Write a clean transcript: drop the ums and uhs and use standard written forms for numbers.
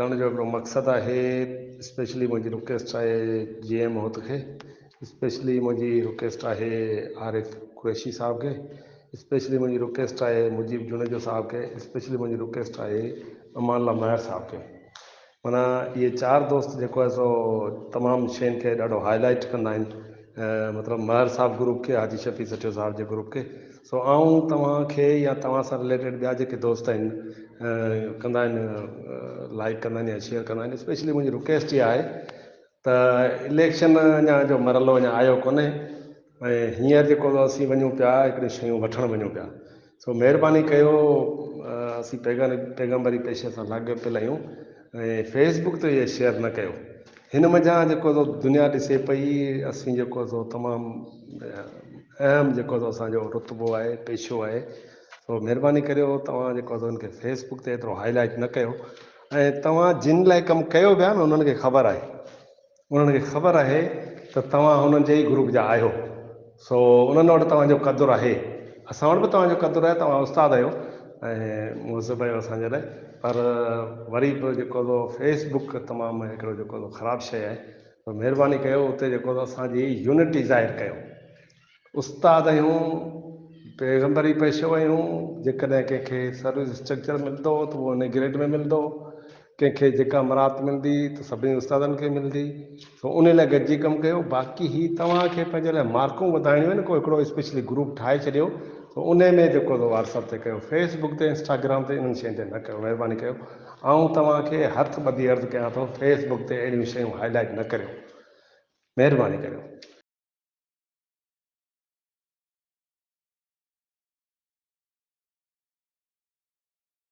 करण जो हिकिड़ो मक़सदु आहे। स्पेशली मुंहिंजी रिक्वेस्ट आहे GM होत खे, स्पेशली मुंहिंजी रिक्वेस्ट आहे आरिफ कुरैशी साहब खे, स्पेशली मुंहिंजी रिक्वेस्ट आहे मुजीब जुनेजो साहब खे, स्पेशली मुंहिंजी रिक्वेस्ट आहे अमानुल्लाह महर साहब खे। माना इहे 4 दोस्त जेको आहे सो तमामु शयुनि खे ॾाढो हाईलाइट कंदा आहिनि, मतिलबु महर साहब ग्रुप खे, हाजी शफ़ी सचो साहब जे ग्रुप खे। सो आऊं तव्हांखे या तव्हां सां रिलेटेड ॿिया जेके दोस्त आहिनि कंदा आहिनि, लाइक कंदा आहिनि या शेयर कंदा आहिनि। स्पेशली मुंहिंजी रिक्वेस्ट इहा आहे त इलेक्शन अञा जो मरहलो अञा आयो कोन्हे, ऐं हींअर जेको असीं वञूं पिया हिकिड़ियूं शयूं वठणु वञूं पिया। सो महिरबानी कयो, असीं पैगम्बरी पेशे सां लाॻापियल आहियूं ऐं फेसबुक ते इहे शेयर न कयो। हिन मज़ा जेको दुनिया ॾिसे पई, असीं जेको तमामु अहम जेको असांजो रुतबो आहे, पेशो आहे। सो महिरबानी करियो तव्हां जेको हुनखे फेसबुक ते एतिरो हाईलाइट न कयो। ऐं तव्हां जिन लाइ कमु कयो पिया न उन्हनि खे ख़बर आहे, त तव्हां हुननि जे ई ग्रुप जा आहियो। सो उन्हनि वटि तव्हांजो क़दुरु आहे, असां वटि बि तव्हांजो क़दुरु आहे, तव्हां उस्ताद आहियो ऐं मुहज़िब आहियो असांजे लाइ। पर वरी बि जेको फेसबुक तमामु हिकिड़ो जेको ख़राबु शइ आहे। त महिरबानी कयो उते जेको असांजी यूनिटी ज़ाहिर कयो। उस्ताद आहियूं, पैगम्बरी पेशो आहियूं, जेकॾहिं कंहिंखे सर्विस स्ट्रक्चर मिलंदो त उहो उन ग्रेड में मिलंदो, कंहिंखे जेका मरात मिलंदी त सभिनी उस्तादनि खे मिलंदी। सो उन लाइ गॾिजी कमु कयो। बाक़ी ही तव्हांखे पंहिंजे लाइ मार्कूं वधाइणियूं आहिनि, को हिकिड़ो स्पेशली ग्रुप ठाहे छॾियो, त उन में जेको व्हाट्सअप ते कयो, फेसबुक ते इंस्टाग्राम ते इन्हनि शयुनि ते न कयो। महिरबानी कयो। ऐं तव्हांखे हथ ॿधी अर्ज़ु कयां थो, फेसबुक ते अहिड़ियूं शयूं हाईलाइट न करियो, महिरबानी करियो।